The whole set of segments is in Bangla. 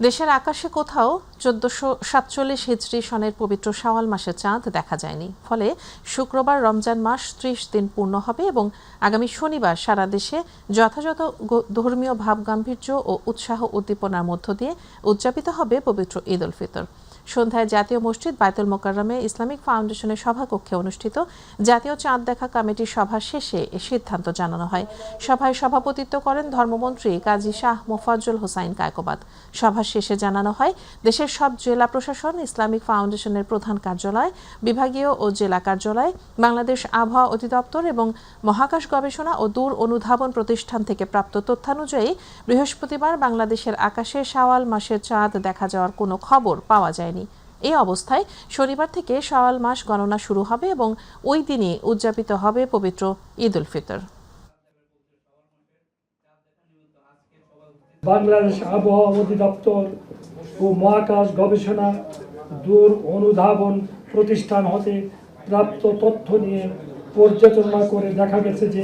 দেশের আকাশে কোথাও 1447 হিজরি সনের পবিত্র শাওয়াল মাসের চাঁদ দেখা যায়নি। ফলে শুক্রবার রমজান মাস 30 দিন পূর্ণ হবে এবং আগামী শনিবার সারা দেশে যথাযথ ধর্মীয় ভাবগাম্ভীর্য ও উৎসাহ উদ্দীপনার মধ্য দিয়ে উদযাপিত হবে পবিত্র ঈদ উল ফিতর। সন্ধ্যায় জাতীয় মসজিদ বায়তুল মোকাররমে ইসলামিক ফাউন্ডেশনের সভাকক্ষে অনুষ্ঠিত জাতীয় চাঁদ দেখা কমিটির সভা শেষে এ সিদ্ধান্ত জানানো হয়। সভায় সভাপতিত্ব করেন ধর্মমন্ত্রী কাজী শাহ মোফাজ্জল হোসাইন কায়কোবাদ। সভা শেষে জানানো হয়, দেশের সব জেলা প্রশাসন, ইসলামিক ফাউন্ডেশনের প্রধান কার্যালয়, বিভাগীয় ও জেলা কার্যালয়, বাংলাদেশ আবহাওয়া অধিদপ্তর এবং মহাকাশ গবেষণা ও দূর অনুধাবন প্রতিষ্ঠান থেকে প্রাপ্ত তথ্যানুযায়ী বৃহস্পতিবার বাংলাদেশের আকাশে শাওয়াল মাসের চাঁদ দেখা যাওয়ার কোনো খবর পাওয়া যায়নি। এই অবস্থায় শনিবার থেকে শাওয়াল মাস গণনা শুরু হবে এবং ওই দিনই উদযাপিত হবে পবিত্র ঈদ উল ফিতর। বাংলাদেশ আবহাওয়া অধিদপ্তর ও মহাকাশ গবেষণা দূর অনুধাবন প্রতিষ্ঠান হতে প্রাপ্ত তথ্য নিয়ে পর্যালোচনা করে দেখা গেছে যে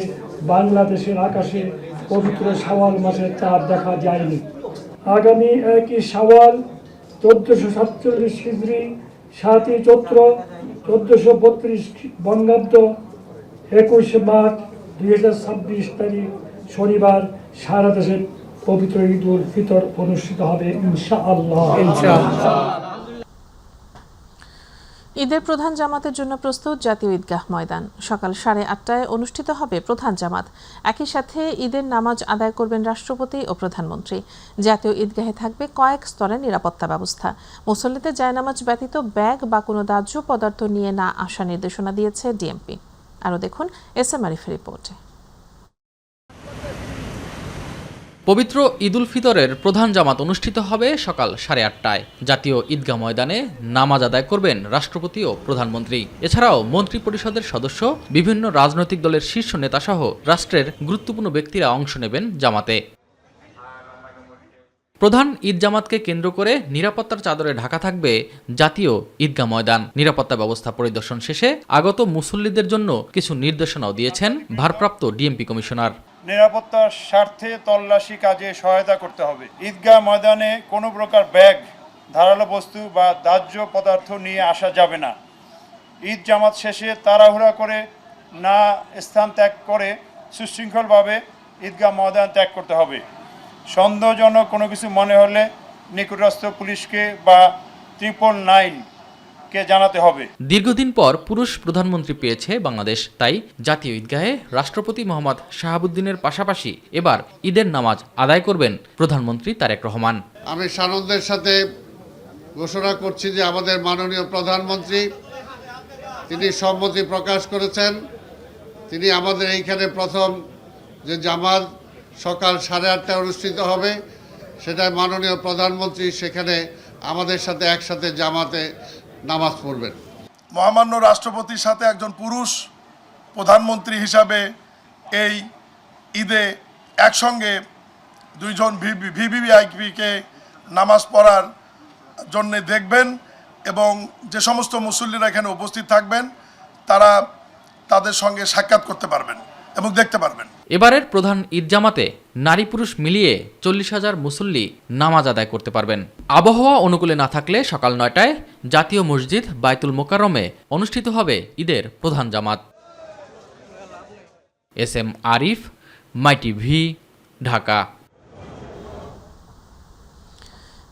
বাংলাদেশের আকাশে পবিত্র শাওয়াল মাসের চাঁদ দেখা যায়নি। আগামী 1 শাওয়াল 1447 হিজরি 7 চৈত্র 1432 বঙ্গাব্দ 21 মার্চ 2026 তারিখ শনিবার সারা দেশে পবিত্র ঈদ উল ফিতর অনুষ্ঠিত হবে ইনশাআল্লাহ। ঈদের প্রধান জামাতের জন্য প্রস্তুত জাতীয় ঈদগাহ ময়দান। সকাল 8:30টায় অনুষ্ঠিত হবে প্রধান জামাত। একই সাথে ঈদের নামাজ আদায় করবেন রাষ্ট্রপতি ও প্রধানমন্ত্রী। জাতীয় ঈদগাহে থাকবে কয়েক স্তরের নিরাপত্তা ব্যবস্থা। মুসল্লিদের জায়নামাজ ব্যতীত ব্যাগ বা কোনো দাহ্য পদার্থ নিয়ে না আসার নির্দেশনা দিয়েছে ডিএমপি। আরও দেখুন এসএম আরিফের রিপোর্টে। পবিত্র ঈদ উল ফিতরের প্রধান জামাত অনুষ্ঠিত হবে সকাল 8:30টায়। জাতীয় ঈদগাহ ময়দানে নামাজ আদায় করবেন রাষ্ট্রপতি ও প্রধানমন্ত্রী। এছাড়াও মন্ত্রী পরিষদের সদস্য, বিভিন্ন রাজনৈতিক দলের শীর্ষ নেতাসহ রাষ্ট্রের গুরুত্বপূর্ণ ব্যক্তিরা অংশ নেবেন জামাতে। প্রধান ঈদ জামাতকে কেন্দ্র করে নিরাপত্তার চাদরে ঢাকা থাকবে জাতীয় ঈদগাহ ময়দান। নিরাপত্তা ব্যবস্থা পরিদর্শন শেষে আগত মুসল্লিদের জন্য কিছু নির্দেশনাও দিয়েছেন ভারপ্রাপ্ত ডিএমপি কমিশনার। নিরাপত্তার স্বার্থে তল্লাশি কাজে সহায়তা করতে হবে। ঈদগাহ ময়দানে কোনো প্রকার ব্যাগ, ধারালো বস্তু বা দাহ্য পদার্থ নিয়ে আসা যাবে না। ঈদ জামাত শেষে তাড়াহুড়া করে না স্থান ত্যাগ করে সুশৃঙ্খলভাবে ঈদগাহ ময়দান ত্যাগ করতে হবে। সন্দেহজনক কোনো কিছু মনে হলে নিকটস্থ পুলিশকে বা 999-কে জানাতে হবে। দীর্ঘদিন পর পুরুষ প্রধানমন্ত্রী পেয়েছে বাংলাদেশ, তাই জাতীয় ঈদগাহে রাষ্ট্রপতি মোহাম্মদ শাহাবুদ্দিনের পাশাপাশি এবার ঈদের নামাজ আদায় করবেন প্রধানমন্ত্রী তারেক রহমান। আমি সানন্দের সাথে ঘোষণা করছি যে আমাদের মাননীয় প্রধানমন্ত্রী তিনি সম্মতি প্রকাশ করেছেন। তিনি আমাদের এইখানে প্রথম যে জামাত সকাল 8:30টায় অনুষ্ঠিত হবে, সেটাই মাননীয় প্রধানমন্ত্রী সেখানে আমাদের সাথে একসাথে জামাতে নামাজ পড়বেন। মহামান্য রাষ্ট্রপতির সাথে একজন পুরুষ প্রধানমন্ত্রী হিসাবে এই ঈদে একসঙ্গে দুইজন ভিভিআইপিকে নামাজ পড়ার জন্য দেখবেন এবং যে সমস্ত মুসল্লিরা এখানে উপস্থিত থাকবেন তারা তাদের সঙ্গে সাক্ষাৎ করতে পারবেন এবং দেখতে পারবেন। এবারের প্রধান ঈদ জামাতে নারী পুরুষ মিলিয়ে 40,000 মুসল্লি নামাজ আদায় করতে পারবেন। আবহাওয়া অনুকূলে না থাকলে সকাল 9টায় জাতীয় মসজিদ বায়তুল মোকাররমে অনুষ্ঠিত হবে ঈদের প্রধান জামাত। SM Arif, my TV, Dhaka.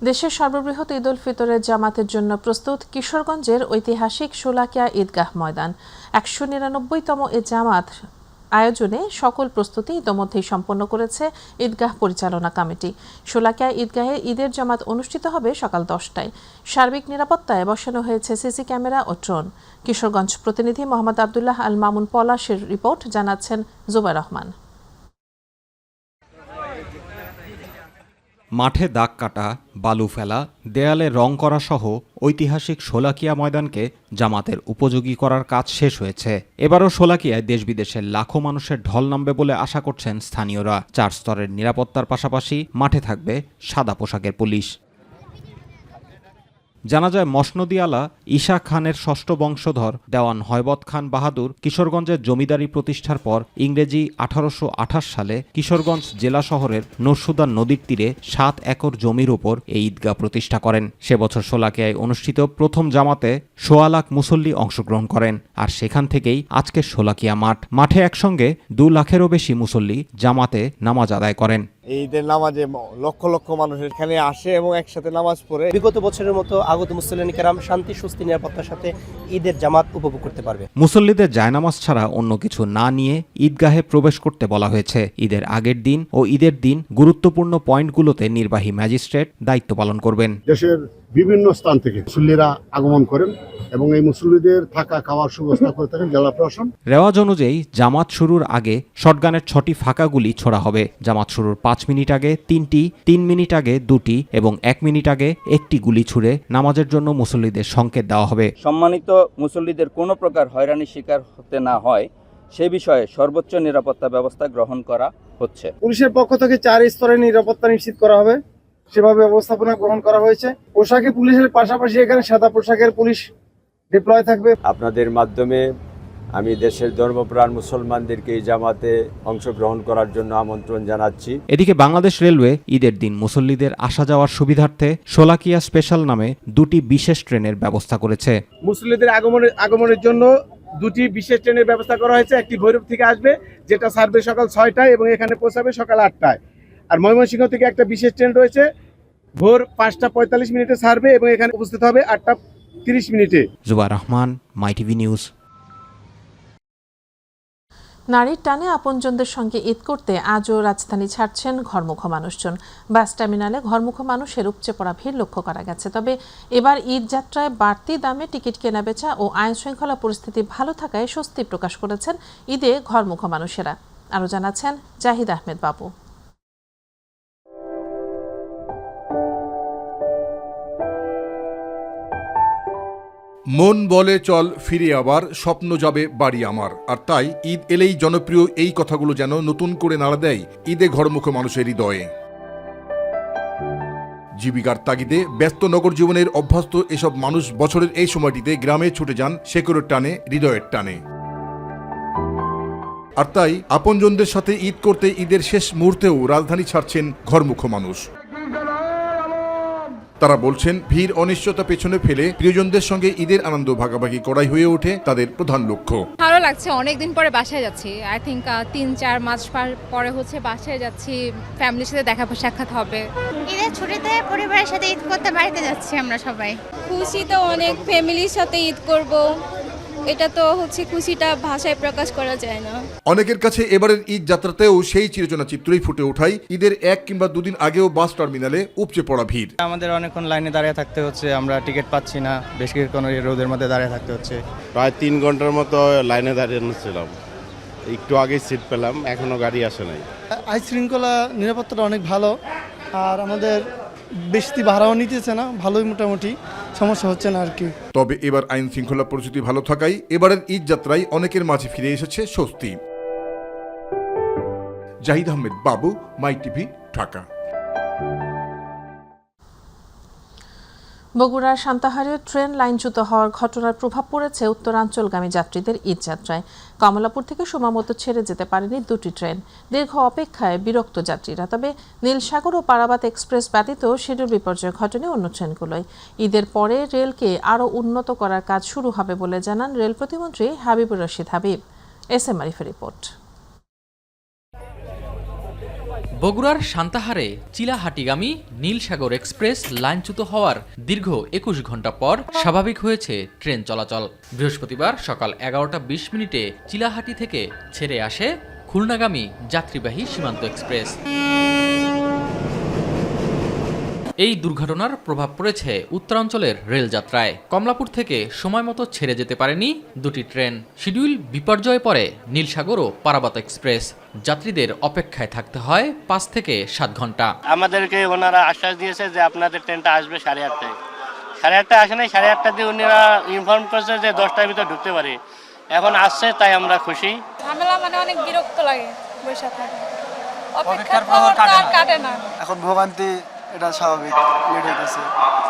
দেশের সর্ববৃহৎ ঈদ উল ফিতরের জামাতের জন্য প্রস্তুত কিশোরগঞ্জের ঐতিহাসিক শোলাকিয়া ঈদগাহ ময়দান। 199তম এ জামাত আয়োজনে সকল প্রস্তুতি ইতোমধ্যেই সম্পন্ন করেছে ঈদগাহ পরিচালনা কমিটি। শোলাকিয়া ঈদগাহে ঈদের জামাত অনুষ্ঠিত হবে সকাল 10টায়। সার্বিক নিরাপত্তায় বসানো হয়েছে সিসি ক্যামেরা ও ড্রোন। কিশোরগঞ্জ প্রতিনিধি মোহাম্মদ আবদুল্লাহ আল মামুন পলাশের রিপোর্ট, জানাচ্ছেন জুবাইর রহমান। মাঠে দাগ কাটা, বালু ফেলা, দেয়ালে রং করা সহ ঐতিহাসিক শোলাকিয়া ময়দানকে জামাতের উপযোগী করার কাজ শেষ হয়েছে। এবারও শোলাকিয়ায় দেশ বিদেশের লাখো মানুষের ঢল নামবে বলে আশা করছেন স্থানীয়রা। 4 স্তরের নিরাপত্তার পাশাপাশি মাঠে থাকবে সাদা পোশাকের পুলিশ। জানাজায় মসনদি আলা ঈশা খানের ষষ্ঠ বংশধর দেওয়ান হয়বত খান বাহাদুর কিশোরগঞ্জের জমিদারি প্রতিষ্ঠার পর ইংরেজি 1828 সালে কিশোরগঞ্জ জেলা শহরের নরসুদা নদীর তীরে 7 একর জমির উপর এই ঈদগাহ প্রতিষ্ঠা করেন। সে বছর শোলাকিয়ায় অনুষ্ঠিত প্রথম জামাতে 1.25 লাখ মুসল্লি অংশগ্রহণ করেন। আর সেখান থেকেই আজকের শোলাকিয়া মাঠে একসঙ্গে 2 লাখেরও বেশি মুসল্লি জামাতে নামাজ আদায় করেন। এই ঈদের নামাজে লক্ষ লক্ষ মানুষ এখানে আসে এবং একসাথে নামাজ পড়ে। বিগত বছরের মতো আগত মুসল্লিন কেরাম শান্তি সুস্থ নিরাপত্তার সাথে ঈদের জামাত উপভোগ করতে পারবে। মুসল্লিদের জায়নামাজ ছাড়া অন্য কিছু না নিয়ে ঈদগাহে প্রবেশ করতে বলা হয়েছে। ঈদের আগের দিন ও ঈদের দিন গুরুত্বপূর্ণ পয়েন্টগুলোতে নির্বাহী ম্যাজিস্ট্রেট দায়িত্ব পালন করবেন। দেশের বিভিন্ন স্থান থেকে মুসল্লিরা আগমন করেন এবং এই মুসল্লিদের থাকা খাওয়ার সুব্যবস্থা করে থাকেন জেলা প্রশাসন। রেওয়াজ অনুযায়ী জামাত শুরুর আগে শটগানের 6টি ফাঁকা গুলি ছোড়া হবে। জামাত শুরুর 5 মিনিট আগে 3টি, 3 মিনিট আগে 2টি এবং 1 মিনিট আগে 1টি গুলি ছুড়ে নামাজের জন্য মুসল্লিদের সংকেত দেওয়া হবে। সম্মানিত মুসল্লিদের কোনো প্রকার হয়রানির শিকার হতে না হয় সে বিষয়ে সর্বোচ্চ নিরাপত্তা ব্যবস্থা গ্রহণ করা হচ্ছে। পুলিশের পক্ষ থেকে 4 স্তরের নিরাপত্তা নিশ্চিত করা হবে, সেভাবে ব্যবস্থাপনা গ্রহণ করা হয়েছে। পোশাকে পুলিশের পাশাপাশি এখানে সাদা পোশাকের পুলিশ ডিপ্লয় থাকবে। আপনাদের মাধ্যমে আমি দেশের ধর্মপ্রাণ মুসলমানদেরকে এই জামাতে অংশগ্রহণ করার জন্য আমন্ত্রণ জানাচ্ছি। এদিকে বাংলাদেশ রেলওয়ে ঈদের দিন মুসল্লিদের আসা যাওয়ার সুবিধার্থে শোলাকিয়া স্পেশাল নামে 2টি বিশেষ ট্রেনের ব্যবস্থা করেছে। মুসল্লিদের আগমনের জন্য 2টি বিশেষ ট্রেনের ব্যবস্থা করা হয়েছে। একটি ভৈরব থেকে আসবে, যেটা ছাড়বে সকাল 6টায় এবং এখানে পৌঁছাবে সকাল 8টায়। আর ময়মনসিংহ থেকে একটা বিশেষ ট্রেন রয়েছে, ভোর 5টা 45 মিনিটে ছাড়বে এবং এখানে উপস্থিত হবে 8টা 30 মিনিটে। Zubair Rahman, MyTV news. নারীর টানে আপনজনদের সঙ্গে ঈদ করতে আজও রাজধানী ছাড়ছেন ঘরমুখো মানুষজন। বাস টার্মিনালে ঘরমুখো মানুষের উপচে পড়া ভিড় লক্ষ্য করা গেছে। তবে এবার ঈদ যাত্রায় বাড়তি দামে টিকিট কেনাবেচা ও আইন শৃঙ্খলা পরিস্থিতি ভালো থাকায় স্বস্তি প্রকাশ করেছেন ঈদে ঘরমুখো মানুষেরা। আরও জানাচ্ছেন জাহিদ আহমেদ বাবু। মন বলে চল ফিরে আবার, স্বপ্ন যাবে বাড়ি আমার। আর তাই ঈদ এলেই জনপ্রিয় এই কথাগুলো যেন নতুন করে নাড়া দেয় ঈদে ঘরমুখো মানুষের হৃদয়ে। জীবিকার তাগিদে ব্যস্ত নগর জীবনের অভ্যস্ত এসব মানুষ বছরের এই সময়টিতে গ্রামে ছুটে যান শেকড়ের টানে, হৃদয়ের টানে। আর তাই আপনজনদের সাথে ঈদ করতে ঈদের শেষ মুহূর্তেও রাজধানী ছাড়ছেন ঘরমুখো মানুষ। তারা বলছেন ভিড় অনিশ্চয়তা পেছনে ফেলে প্রিয়জনদের সঙ্গে ঈদের আনন্দ ভাগাভাগি করাই হয়ে ওঠে তাদের প্রধান লক্ষ্য। ভালো লাগছে, অনেকদিন পরে বাসায় যাচ্ছি। আই থিঙ্ক 3-4 মাস পরে বাসায় যাচ্ছি, ফ্যামিলির সাথে দেখা সাক্ষাৎ হবে। ঈদের ছুটিতে পরিবারের সাথে ঈদ করতে বাড়িতে যাচ্ছি আমরা সবাই। খুশি তো অনেক, ফ্যামিলির সাথে ঈদ করব, এটা তো খুশিটা ভাষায় প্রকাশ করা যায় না। অনেকের কাছে এবারের ঈদ যাত্রাতেও সেই চিরচেনা চিত্রই ফুটে ওঠায় ঈদের 1 কিংবা 2 দিন আগেও বাস টার্মিনালে উপচে পড়া ভিড়। আমাদের অনেকক্ষণ লাইনে দাঁড়িয়ে থাকতে হচ্ছে, আমরা টিকিট পাচ্ছি না, বেশ কিছুক্ষণ রোদের মধ্যে দাঁড়িয়ে থাকতে হচ্ছে। প্রায় 3 ঘন্টার মতো লাইনে দাঁড়িয়ে ছিলাম, একটু আগে সিট পেলাম, এখনো গাড়ি আসে নাই। আইন শৃঙ্খলা নিরাপত্তাটা অনেক ভালো, আর আমাদের বেশি ভাড়াও নিতেছে না, ভালোই মোটামুটি, সমস্যা হচ্ছে না আর কি। তবে এবার আইন শৃঙ্খলা পরিস্থিতি ভালো থাকায় এবারের ঈদ যাত্রায় অনেকের মাঝে ফিরে এসেছে স্বস্তি। জাহিদ আহমেদ বাবু, মাই টিভি, ঢাকা। বগুড়ার সান্তাহারে ট্রেন লাইনচ্যুত হওয়ার ঘটনার প্রভাব পড়েছে উত্তরাঞ্চলগামী যাত্রীদের ঈদ যাত্রায়। কমলাপুর থেকে সময়মতো ছেড়ে যেতে পারেনি 2টি ট্রেন। দীর্ঘ অপেক্ষায় বিরক্ত যাত্রীরা। তবে নীলসাগর ও পারাবাত এক্সপ্রেস ব্যতীত শিডিউল বিপর্যয় ঘটেনি অন্য ট্রেনগুলোয়। ঈদের পরে রেলকে আরও উন্নত করার কাজ শুরু হবে বলে জানান রেল প্রতিমন্ত্রী হাবিবুর রশিদ হাবিব। SM আরিফের রিপোর্ট। বগুড়ার সান্তাহারে চিলাহাটিগামী নীলসাগর এক্সপ্রেস লাইনচ্যুত হওয়ার দীর্ঘ 21 ঘণ্টা পর স্বাভাবিক হয়েছে ট্রেন চলাচল। বৃহস্পতিবার সকাল 11টা 20 মিনিটে চিলাহাটি থেকে ছেড়ে আসে খুলনাগামী যাত্রীবাহী সীমান্ত এক্সপ্রেস। এই দুর্ঘটনার প্রভাব পড়েছে উত্তরাঞ্চলের রেলযাত্রায়। কমলাপুর থেকে সময়মতো ছেড়ে যেতে পারেনি 2টি ট্রেন। শিডিউল বিপর্যয়ে পড়ে নীলসাগর ও পারাবাত এক্সপ্রেস। যাত্রীদের অপেক্ষায় থাকতে হয় 5 থেকে 7 ঘন্টা। আমাদেরকে ওনারা আশ্বাস দিয়েছে যে আপনাদের ট্রেনটা আসবে 8:30টায়। 8:30টায় আসে নাই, 8:30টার দিয়ে ওনারা ইনফর্ম করেছে যে 10টার ভিতরে ঢুকতে পারি। এখন আসছে, তাই আমরা খুশি। ঝামেলা অনেক বিরক্ত লাগে, বসে থাকে, অপেক্ষার প্রহর কাটে না। এখন ভোগান্তি এটা স্বাভাবিক, লেট হইতেছে।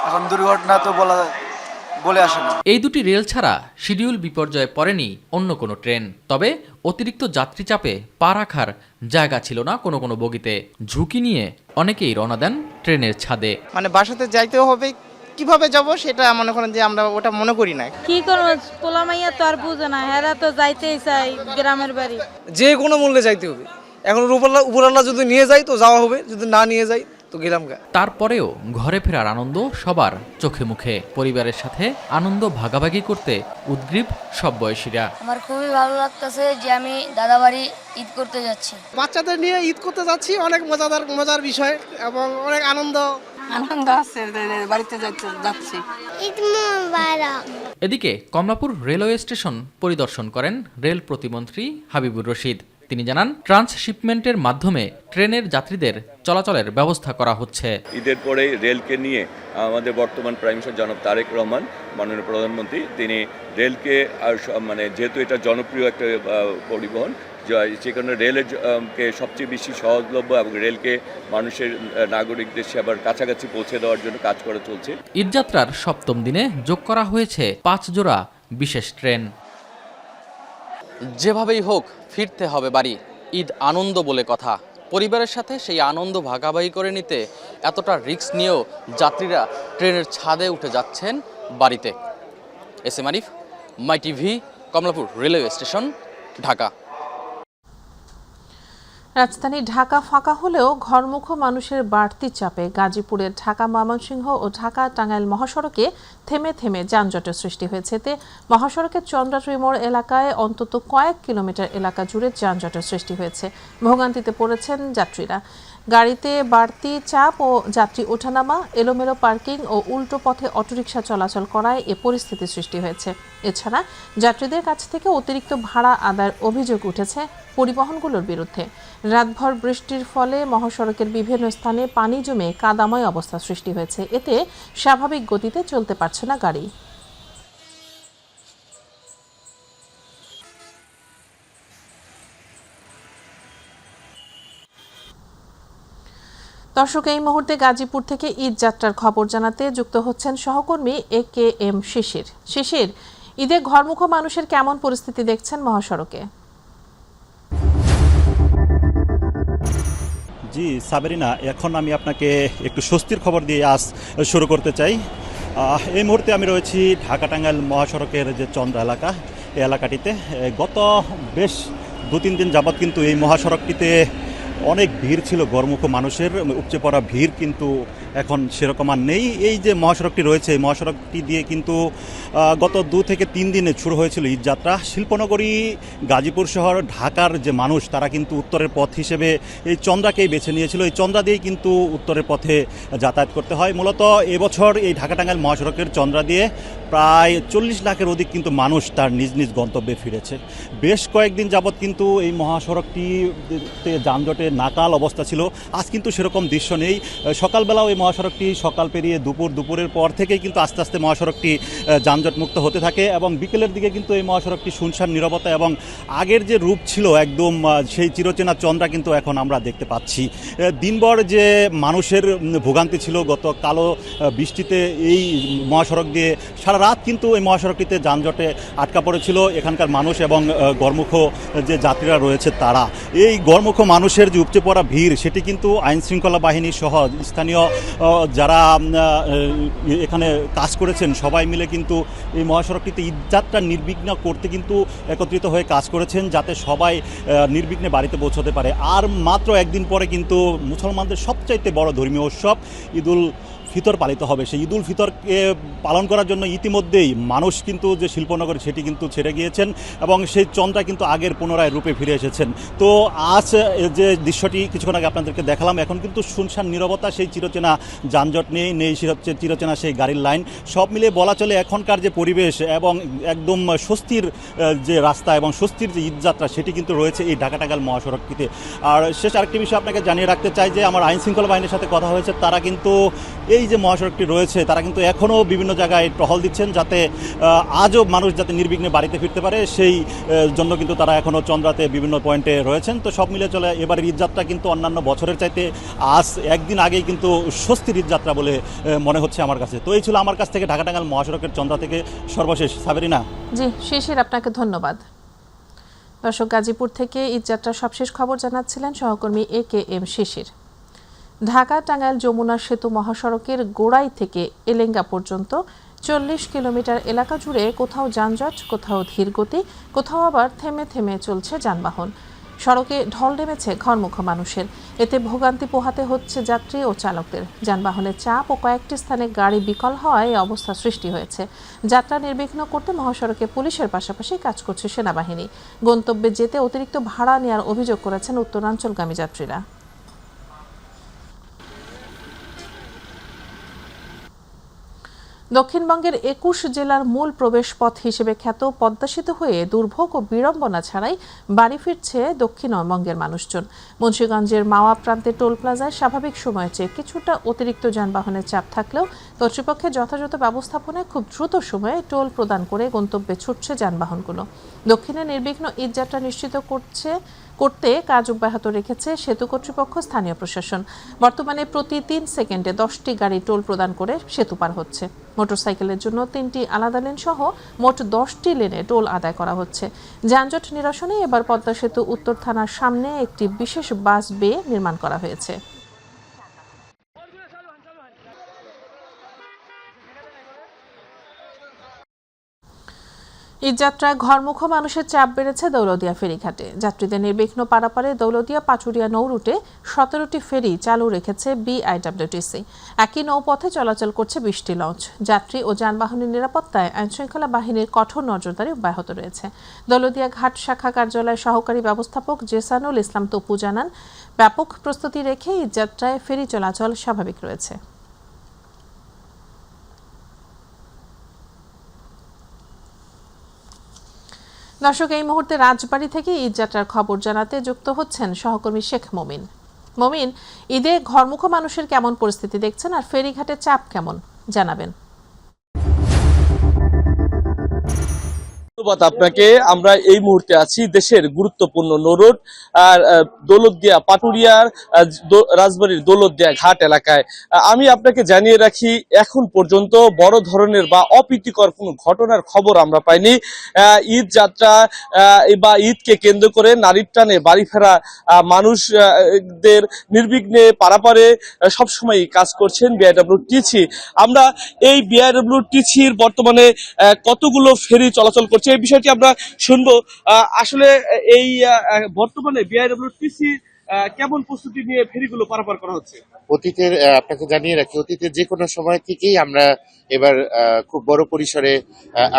এখন দুর্ঘটনা তো বলে আসে না। এই দুটি রেল ছাড়া শিডিউল বিপর্যয়ে পড়েনি অন্য কোনো ট্রেন। তবে অতিরিক্ত যাত্রী চাপে পা রাখার জায়গা ছিল না কোনো কোনো বগিতে। ঝুঁকি নিয়ে অনেকেই রওনা দেন ট্রেনের ছাদে। মানে বাসাতে যাইতেও হবে, কিভাবে যাব সেটা মনে করেন যে আমরা ওটা মনে করি না। কি করবো, পোলা মাইয়া তো আর বুঝে না, হেরা তো যাইতেই চাই গ্রামের বাড়ি। যে কোনো মূল্যে যাইতে হবে। এখন উপরাল্লা যদি নিয়ে যাই তো যাওয়া হবে, যদি না নিয়ে যাই তো গেলাম গা। তারপরেও ঘরে ফেরার আনন্দ সবার চোখে মুখে। পরিবারের সাথে আনন্দ ভাগাভাগি করতে উদ্গ্রীব সব বয়সীরা। আমার খুবই ভালো লাগতেছে যে আমি দাদা বাড়ি ঈদ করতে যাচ্ছি। বাচ্চাদের নিয়ে ঈদ করতে যাচ্ছি, অনেক মজার বিষয় এবং অনেক আনন্দ আছে, বাড়িতে যাচ্ছি। ঈদ মোবারক। এদিকে কমলাপুর রেলওয়ে স্টেশন পরিদর্শন করেন রেল প্রতিমন্ত্রী হাবিবুর রশিদ। তিনি জানান, ট্রান্সশিপমেন্টের মাধ্যমে ট্রেনের যাত্রীদের চলাচলের ব্যবস্থা করা হচ্ছে। ঈদের পরে রেলকে নিয়ে আমাদের বর্তমান প্রাইম মিনিস্টার জনাব তারেক রহমান, মাননীয় প্রধানমন্ত্রী, তিনি রেলকে মানে যেহেতু এটা জনপ্রিয় একটা পরিবহন, যে কারণে রেলের কে সবচেয়ে বেশি সহজলভ্য এবং রেলকে মানুষের নাগরিকদের সেবার কাছাকাছি পৌঁছে দেওয়ার জন্য কাজ করে চলছে। ঈদযাত্রার সপ্তম দিনে যোগ করা হয়েছে 5 জোড়া বিশেষ ট্রেন। যেভাবেই হোক ফিরতে হবে বাড়ি, ঈদ আনন্দ বলে কথা। পরিবারের সাথে সেই আনন্দ ভাগাভাগি করে নিতে এতটা রিস্ক নিয়েও যাত্রীরা ট্রেনের ছাদে উঠে যাচ্ছেন বাড়িতে। S M Arif, my TV, Kamalapur railway station, Dhaka. রাজধানী ঢাকা ফাঁকা হলেও ঘরমুখ মানুষের বাড়তি চাপে গাজীপুরের ঢাকা ময়মনসিংহ ও ঢাকা টাঙ্গাইল মহাসড়কে থেমে থেমে যানজটের সৃষ্টি হয়েছে। এতে মহাসড়কের চন্দ্রাটুরি মোড় এলাকায় অন্তত কয়েক কিলোমিটার এলাকা জুড়ে যানজটের সৃষ্টি হয়েছে। ভোগান্তিতে পড়েছেন যাত্রীরা। গাড়িতে বাড়তি চাপ ও যাত্রী ওঠানামা, এলোমেলো পার্কিং ও উল্টো পথে অটোরিকশা চলাচল করায় এ পরিস্থিতি সৃষ্টি হয়েছে। এছাড়া যাত্রীদের কাছ থেকে অতিরিক্ত ভাড়া আদায়ের অভিযোগ উঠেছে পরিবহনগুলোর বিরুদ্ধে। রাতভর বৃষ্টির ফলে মহাসড়কের বিভিন্ন স্থানে পানি জমে কাদাময় অবস্থা সৃষ্টি হয়েছে। এতে স্বাভাবিক গতিতে চলতে পারছে না গাড়ি। দর্শক, এই মুহূর্তে গাজীপুর থেকে ঈদ যাত্রার খবর জানাতে যুক্ত হচ্ছেন সহকর্মী AKM শিশির। শিশির, ঈদে ঘরমুখ মানুষের কেমন পরিস্থিতি দেখছেন মহাসড়কে? জি সাবেরিনা, এখন আমি আপনাকে একটু স্বস্তির খবর দিয়ে আজ শুরু করতে চাই। এই মুহূর্তে আমি রয়েছি ঢাকা টাঙ্গাইল মহাসড়কের যে চন্দ্রা এলাকা, এই এলাকাটিতে গত বেশ 2-3 দিন যাবৎ কিন্তু এই মহাসড়কটিতে অনেক ভিড় ছিল ঘরমুখ মানুষের, উপচে পড়া ভিড় কিন্তু এখন সেরকম আর নেই। এই যে মহাসড়কটি রয়েছে, এই মহাসড়কটি দিয়ে কিন্তু গত 2 থেকে 3 দিনে শুরু হয়েছিল ঈদযাত্রা। শিল্পনগরী, গাজীপুর শহর, ঢাকার যে মানুষ তারা কিন্তু উত্তরের পথ হিসেবে এই চন্দ্রাকেই বেছে নিয়েছিল। এই চন্দ্রা দিয়েই কিন্তু উত্তরের পথে যাতায়াত করতে হয়। মূলত এবছর এই ঢাকা টাঙ্গাইল মহাসড়কের চন্দ্রা দিয়ে প্রায় 40 লাখের অধিক কিন্তু মানুষ তার নিজ নিজ গন্তব্যে ফিরেছে। বেশ কয়েকদিন যাবৎ কিন্তু এই মহাসড়কটিতে যানজটে নাকাল অবস্থা ছিল। আজ কিন্তু সেরকম দৃশ্য নেই। সকালবেলাও এই মহাসড়কটি সকাল পেরিয়ে দুপুরের পর থেকেই কিন্তু আস্তে আস্তে মহাসড়কটি যানজটমুক্ত হতে থাকে এবং বিকেলের দিকে কিন্তু এই মহাসড়কটি শুনশান নীরবতা এবং আগের যে রূপ ছিল একদম সেই চিরচেনা চন্দ্রা কিন্তু এখন আমরা দেখতে পাচ্ছি। দিনভর যে মানুষের ভোগান্তি ছিল গত কালো বৃষ্টিতে, এই মহাসড়ক দিয়ে সারা রাত কিন্তু এই মহাসড়কটিতে যানজটে আটকা পড়েছিল এখানকার মানুষ এবং গড়মুখ যে যাত্রীরা রয়েছে তারা। এই গড়মুখ মানুষের যে উপচে পড়া ভিড়, সেটি কিন্তু আইনশৃঙ্খলা বাহিনী সহ স্থানীয় যারা এখানে কাজ করেছেন সবাই মিলে কিন্তু এই মহাসড়কটিতে ঈদযাত্রা নির্বিঘ্ন করতে কিন্তু একত্রিত হয়ে কাজ করেছেন, যাতে সবাই নির্বিঘ্নে বাড়িতে পৌঁছতে পারে। আর মাত্র একদিন পরে কিন্তু মুসলমানদের সবচাইতে বড় ধর্মীয় উৎসব ঈদুল ফিতর পালিত হবে। সেই ঈদুল ফিতরকে পালন করার জন্য ইতিমধ্যেই মানুষ কিন্তু যে শিল্পনগরী সেটি কিন্তু ছেড়ে গিয়েছেন এবং সেই চন্দ্রা কিন্তু আগের পুনরায় রূপে ফিরে এসেছেন। তো আজ যে দৃশ্যটি কিছুক্ষণ আগে আপনাদেরকে দেখালাম, এখন কিন্তু শুনশান নীরবতা, সেই চিরচেনা যানজট নেই চিরচেনা সেই গাড়ির লাইন। সব মিলিয়ে বলা চলে এখনকার যে পরিবেশ এবং একদম স্বস্তির যে রাস্তা এবং স্বস্তির যে ঈদযাত্রা সেটি কিন্তু রয়েছে এই ঢাকা টাঙ্গাইল মহাসড়কটিতে। আর শেষ আরেকটি বিষয় আপনাকে জানিয়ে রাখতে চাই যে আমার আইনশৃঙ্খলা বাহিনীর সাথে কথা হয়েছে, তারা কিন্তু এই যে মহাসড়কটি রয়েছে তারা কিন্তু এখনও বিভিন্ন জায়গায় টহল দিচ্ছেন, যাতে আজও মানুষ যাতে নির্বিঘ্নে বাড়িতে ফিরতে পারে সেই জন্য কিন্তু তারা এখনও চন্দ্রাতে বিভিন্ন পয়েন্টে রয়েছেন। তো সব মিলে চলে এবারের ঈদযাত্রা কিন্তু অন্যান্য বছরের চাইতে আজ একদিন আগেই কিন্তু স্বস্তির ঈদযাত্রা বলে মনে হচ্ছে আমার কাছে। তো এই ছিল আমার কাছ থেকে ঢাকা টাঙ্গাইল মহাসড়কের চন্দ্রা থেকে সর্বশেষ। সাবেরিনা। জি শিশির, আপনাকে ধন্যবাদ। দর্শক, গাজীপুর থেকে ঈদযাত্রার সবশেষ খবর জানাচ্ছিলেন সহকর্মী AKM শিশির। ঢাকা টাঙ্গাইল যমুনা সেতু মহাসড়কের গোড়াই থেকে এলেঙ্গা পর্যন্ত 40 কিলোমিটার এলাকা জুড়ে কোথাও যানজট, কোথাও ধীরগতি, কোথাও আবার থেমে থেমে চলছে যানবাহন। সড়কে ঢল নেমেছে ঘরমুখ মানুষের, এতে ভোগান্তি পোহাতে হচ্ছে যাত্রী ও চালকদের। যানবাহনের চাপ ও কয়েকটি স্থানে গাড়ি বিকল হওয়ায় এই অবস্থা সৃষ্টি হয়েছে। যাত্রা নির্বিঘ্ন করতে মহাসড়কে পুলিশের পাশাপাশি কাজ করছে সেনাবাহিনী। গন্তব্যে যেতে অতিরিক্ত ভাড়া নেওয়ার অভিযোগ করেছেন উত্তরাঞ্চলগামী যাত্রীরা। দক্ষিণবঙ্গের 21 জেলার মূল প্রবেশ পথ হিসেবে খ্যাত পদ্মা সেতু হয়ে দুর্ভোগ ও বিড়ম্বনা ছাড়াই বাড়ি ফিরছে দক্ষিণবঙ্গের মানুষজন। মুন্সিগঞ্জের মাওয়া প্রান্তে টোল প্লাজায় স্বাভাবিক সময়ের চেয়ে কিছুটা অতিরিক্ত যানবাহনের চাপ থাকলেও কর্তৃপক্ষের যথাযথ ব্যবস্থাপনায় খুব দ্রুত সময়ে টোল প্রদান করে গন্তব্যে ছুটছে যানবাহনগুলো। দক্ষিণে নির্বিঘ্ন ঈদযাত্রা নিশ্চিত করতে কাজ অব্যাহত রেখেছে সেতু কর্তৃপক্ষ, স্থানীয় প্রশাসন। বর্তমানে প্রতি 3 সেকেন্ডে 10টি গাড়ি টোল প্রদান করে সেতু পার হচ্ছে। মোটরসাইকেলের জন্য 3টি আলাদা লেন সহ মোট 10টি লেনে টোল আদায় করা হচ্ছে। যানজট নিরসনে এবার পদ্মা সেতু উত্তর থানার সামনে একটি বিশেষ বাস বে নির্মাণ করা হয়েছে। ঈদযাত্রায় ঘরমুখ মানুষের চাপ বেড়েছে দৌলতদিয়া ফেরিঘাটে। যাত্রীদের নির্বিঘ্ন পারাপারে দৌলতদিয়া পাটুরিয়া নৌরুটে 17টি ফেরি চালু রেখেছে BIWTC। একই নৌপথে চলাচল করছে 20টি লঞ্চ। যাত্রী ও যানবাহনের নিরাপত্তায় আইনশৃঙ্খলা বাহিনীর কঠোর নজরদারি অব্যাহত রয়েছে। দৌলতদিয়া ঘাট শাখা কার্যালয়ের সহকারী ব্যবস্থাপক জেসানুল ইসলাম তপু জানান, ব্যাপক প্রস্তুতি রেখে ঈদযাত্রায় ফেরি চলাচল স্বাভাবিক রয়েছে। দর্শক, এই মুহূর্তে রাজবাড়ী থেকে ঈদযাত্রার খবর জানাতে যুক্ত হচ্ছেন সহকর্মী শেখ মমিন। মমিন, ঈদে ঘরমুখ মানুষের কেমন পরিস্থিতি দেখছেন আর ফেরিঘাটের চাপ কেমন জানাবেন। ধন্যবাদ আপনাকে। আমরা এই মুহূর্তে আছি দেশের গুরুত্বপূর্ণ নৌরুট আর দৌলতদিয়া পাটুরিয়ার রাজবাড়ীর দৌলতদিয়া ঘাট এলাকায়। আমি আপনাকে জানিয়ে রাখি, এখন পর্যন্ত বড় ধরনের বা অপ্রীতিকর কোনো ঘটনার খবর আমরা পাইনি। ঈদ যাত্রা বা ঈদকে কেন্দ্র করে নারীর টানে বাড়ি ফেরা মানুষদের নির্বিঘ্নে পারাপারে সবসময় কাজ করছেন BIWTC। আমরা এই BIWTCর বর্তমানে কতগুলো ফেরি চলাচল করছে এই বিষয়টি আমরা শুনবো। আসলে এই বর্তমানে BIWTC কেমন প্রস্তুতি নিয়ে ফেরিগুলো পারাপার করা হচ্ছে? অতীতের আপনাকে জানিয়ে রাখি, অতীতের যে কোনো সময় থেকেই আমরা এবার খুব বড় পরিসরে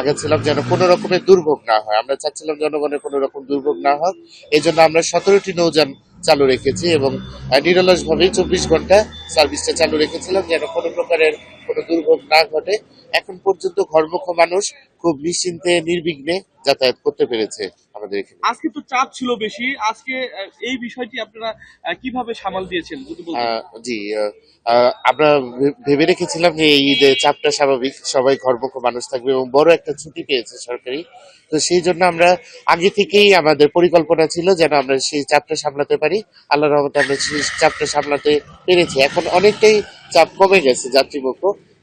আগাচ্ছিলাম যেন কোনো রকমের দুর্ভোগ না হয়। আমরা চাচ্ছিলাম জনগণের কোনো রকম দুর্ভোগ না হোক, এই জন্য আমরা 17টি নৌযান চালু রেখেছি এবং নিরলসভাবে 24 ঘন্টা সার্ভিসটা চালু রেখেছিলাম যেন কোনো প্রকারের কোনো দুর্ভোগ না ঘটে। এখন পর্যন্ত ঘরমুখ মানুষ খুব নিশ্চিন্তে নির্বিঘ্নে যাতায়াত করতে পেরেছে আমাদের এখানে। আজকে তো চাপ ছিল বেশি, আজকে এই বিষয়টি আপনারা কিভাবে সামাল দিয়েছেন? জি, আমরা ভেবে রেখেছিলাম যে এই ঈদে চাপটা স্বাভাবিক, সবাই ঘরমুখ মানুষ থাকবে এবং বড় একটা ছুটি পেয়েছে সরকারি, তো সেই জন্য আমরা আগে থেকেই আমাদের পরিকল্পনা ছিল যেন আমরা সেই চাপটা সামলাতে পারি। আল্লাহর রহমতে আমরা সেই চাপটা সামলাতে পেরেছি। এখন অনেকটাই চাপ কমে গেছে যাত্রীমুখ,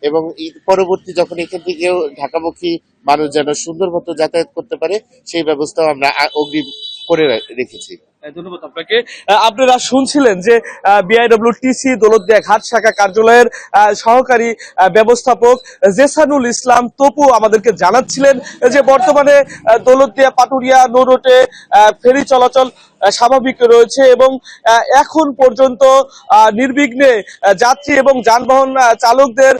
এবং ঈদ পরবর্তী যখন এখান থেকেও ঢাকামুখী মানুষ যেন সুন্দর মতো যাতায়াত করতে পারে সেই ব্যবস্থাও আমরা অগ্রিম করে রেখেছি। ধন্যবাদ আপনাকে। আপনারা শুনছিলেন যে BIWTC দৌলতদিয়া ঘাট শাখা কার্যালয়ের সহকারী ব্যবস্থাপক জেসানুল ইসলাম তপু আমাদেরকে জানাচ্ছিলেন যে বর্তমানে দৌলতদিয়া পাটুরিয়া নৌরুটে ফেরি চলাচল স্বাভাবিক রয়েছে এবং এখন পর্যন্ত নির্বিঘ্নে যাত্রী এবং যানবাহন চালকদের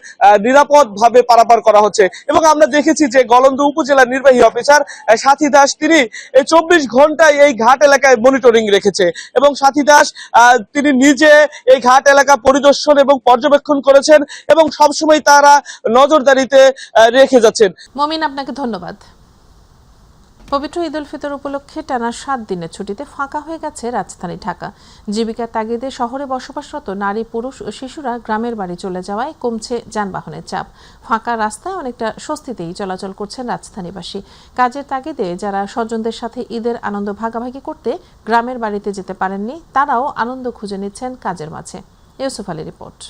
নিরাপদভাবে পারাপার করা হচ্ছে। এবং আমরা দেখেছি যে গলন্দ উপজেলার নির্বাহী অফিসার সাথী দাস তিনি 24 ঘন্টায় এই ঘাট এলাকায় মনিটরিং রেখেছে এবং সাথী দাস তিনি নিজে এই ঘাট এলাকা পরিদর্শন এবং পর্যবেক্ষণ করেছেন এবং সবসময় তারা নজরদারিতে রেখে যাচ্ছেন। মমিন, আপনাকে ধন্যবাদ। পবিত্র ঈদ উল ফিতর উপলক্ষে টানা 7 দিনের ছুটিতে ফাঁকা হয়ে গেছে রাজধানী ঢাকা। জীবিকার তাগিদে শহরে বসবাসরত নারী, পুরুষ ও শিশুরা গ্রামের বাড়ি চলে যাওয়ায় কমছে যানবাহনের চাপ। ফাঁকা রাস্তায় অনেকটা স্বস্তিতেই চলাচল করছেন রাজধানীবাসী। কাজের তাগিদে যারা স্বজনদের সাথে ঈদের আনন্দ ভাগাভাগি করতে গ্রামের বাড়িতে যেতে পারেননি, তারাও আনন্দ খুঁজে নিচ্ছেন কাজের মাঝে। ইউসুফ আলী রিপোর্ট।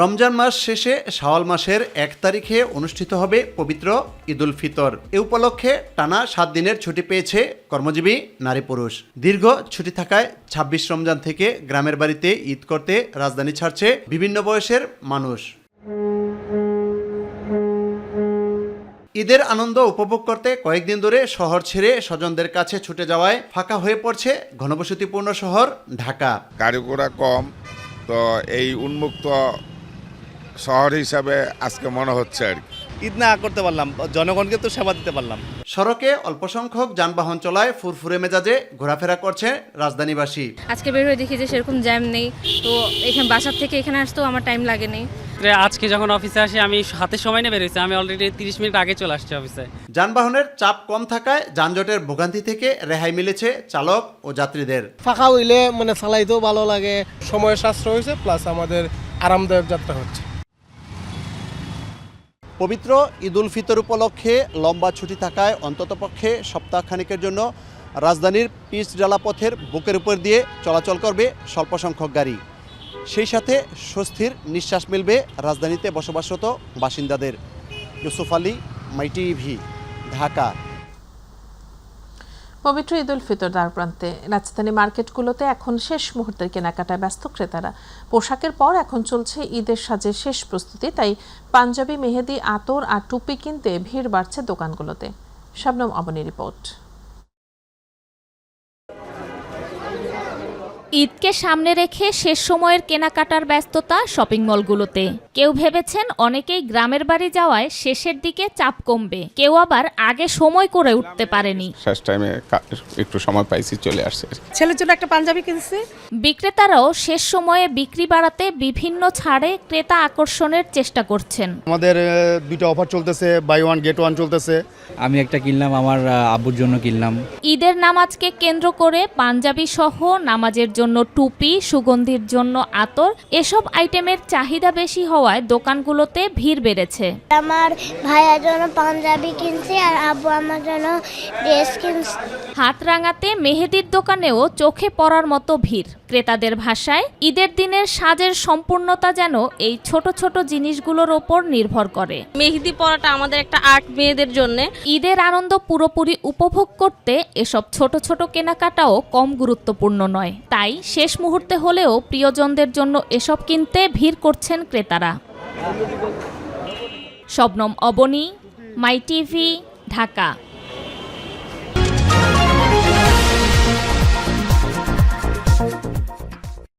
রমজান মাস শেষে শাওয়াল মাসের 1 তারিখে অনুষ্ঠিত হবে পবিত্র ঈদ উল ফিতর। এ উপলক্ষে টানা 7 দিনের ছুটি পেয়েছে কর্মজীবী নারী পুরুষ। দীর্ঘ ছুটি থাকায় 26 রমজান থেকে গ্রামের বাড়িতে ঈদ করতে রাজধানী ছাড়ছে বিভিন্ন বয়সের মানুষ। ঈদের আনন্দ উপভোগ করতে কয়েকদিন ধরে শহর ছেড়ে স্বজনদের কাছে ছুটে যাওয়ায় ফাঁকা হয়ে পড়ছে ঘনবসতিপূর্ণ শহর ঢাকা। গাড়ি ঘোড়া কম, তো এই উন্মুক্ত শহর হিসাবে আজকে মনে হচ্ছে আর কি। ঈদ না করতে পারলাম, জনগণকে তো সেবা দিতে পারলাম। সড়কে অল্প সংখ্যক যানবাহন চলায় ফুরফুরে মেজাজে ঘোরাফেরা করছে রাজধানীবাসী। আজকে বের হয়ে দেখি যে সেরকম জ্যাম নেই, তো এখানে বাসার থেকে এখানে আসতেও আমার টাইম লাগেনি। আজকে যখন অফিসে আসি আমি হাতে সময় নিয়ে বেরোইছি, আমি অলরেডি 30 মিনিট আগে চলে আসছি অফিসে। যানবাহনের চাপ কম থাকায় যানজটের ভোগান্তি থেকে রেহাই মিলেছে চালক ও যাত্রীদের। ফাঁকা হইলে মানে চালাইতেও ভালো লাগে, সময় সাশ্রয় হয়েছে, প্লাস আমাদের আরামদায়ক যাত্রা হচ্ছে। পবিত্র ঈদ উল ফিতর উপলক্ষে লম্বা ছুটি থাকায় অন্ততপক্ষে সপ্তাহখানেকের জন্য রাজধানীর পিচ জ্বালা পথের বুকের উপর দিয়ে চলাচল করবে স্বল্প সংখ্যক গাড়ি। সেই সাথে স্বস্তির নিঃশ্বাস মিলবে রাজধানীতে বসবাসরত বাসিন্দাদের। ইউসুফ আলী, মাই টিভি, ঢাকা। পবিত্র ঈদ উল ফিতর দ্বারপ্রান্তে রাজধানী মার্কেটগুলোতে এখন শেষ মুহূর্তের কেনাকাটায় ব্যস্ত ক্রেতারা। পোশাকের পর এখন চলছে ঈদের সাজের শেষ প্রস্তুতি, তাই পাঞ্জাবি, মেহেদি, আতর আর টুপি কিনতে ভিড় বাড়ছে দোকানগুলোতে। শবনম অবনী রিপোর্ট। ঈদকে সামনে রেখে শেষ সময়ের কেনাকাটার ব্যস্ততা শপিং মলগুলোতে। কেউ ভেবেছেন অনেকেই গ্রামের বাড়ি যাওয়ায় শেষের দিকে চাপ কমবে, কেউ আবার আগে সময় করে উঠতে পারেনি। শেষ টাইমে একটু সময় পাইছি, চলে আসছে। ছেলের জন্য একটা পাঞ্জাবি কিনছি। বিক্রেতারাও শেষ সময়ে বিক্রি বাড়াতে বিভিন্ন ছাড়ে ক্রেতা আকর্ষণের চেষ্টা করছেন। আমাদের 2টা অফার চলতেছে, বাই 1 গেট 1 চলতেছে। আমি একটা কিনলাম, আমার আব্বুর জন্য কিনলাম। ঈদের নামাজকে কেন্দ্র করে পাঞ্জাবি সহ নামাজের জন্য টুপি, সুগন্ধির জন্য আতর, এসব আইটেমের চাহিদা বেশি হওয়ায় দোকানগুলোতে ভিড় বেড়েছে। আমার ভাইয়ের জন্য পাঞ্জাবি কিনছি আর আব্বু আমার জন্য ড্রেস কিনছি। হাত রাঙাতে মেহেদির দোকানেও চোখে পড়ার মতো ভিড়। ক্রেতাদের ভাষায় ঈদের দিনের সাজের সম্পূর্ণতা যেন এই ছোট ছোট জিনিসগুলোর ওপর নির্ভর করে। মেহেদি পরাটা আমাদের একটা আর্ট, মেয়েদের জন্য। ঈদের আনন্দ পুরোপুরি উপভোগ করতে এসব ছোট ছোট কেনাকাটাও কম গুরুত্বপূর্ণ নয়, তাই শেষ মুহূর্তে হলেও প্রিয়জনদের জন্য এসব কিনতে ভিড় করছেন ক্রেতারা। শবনম অবনী, মাই টিভি, ঢাকা।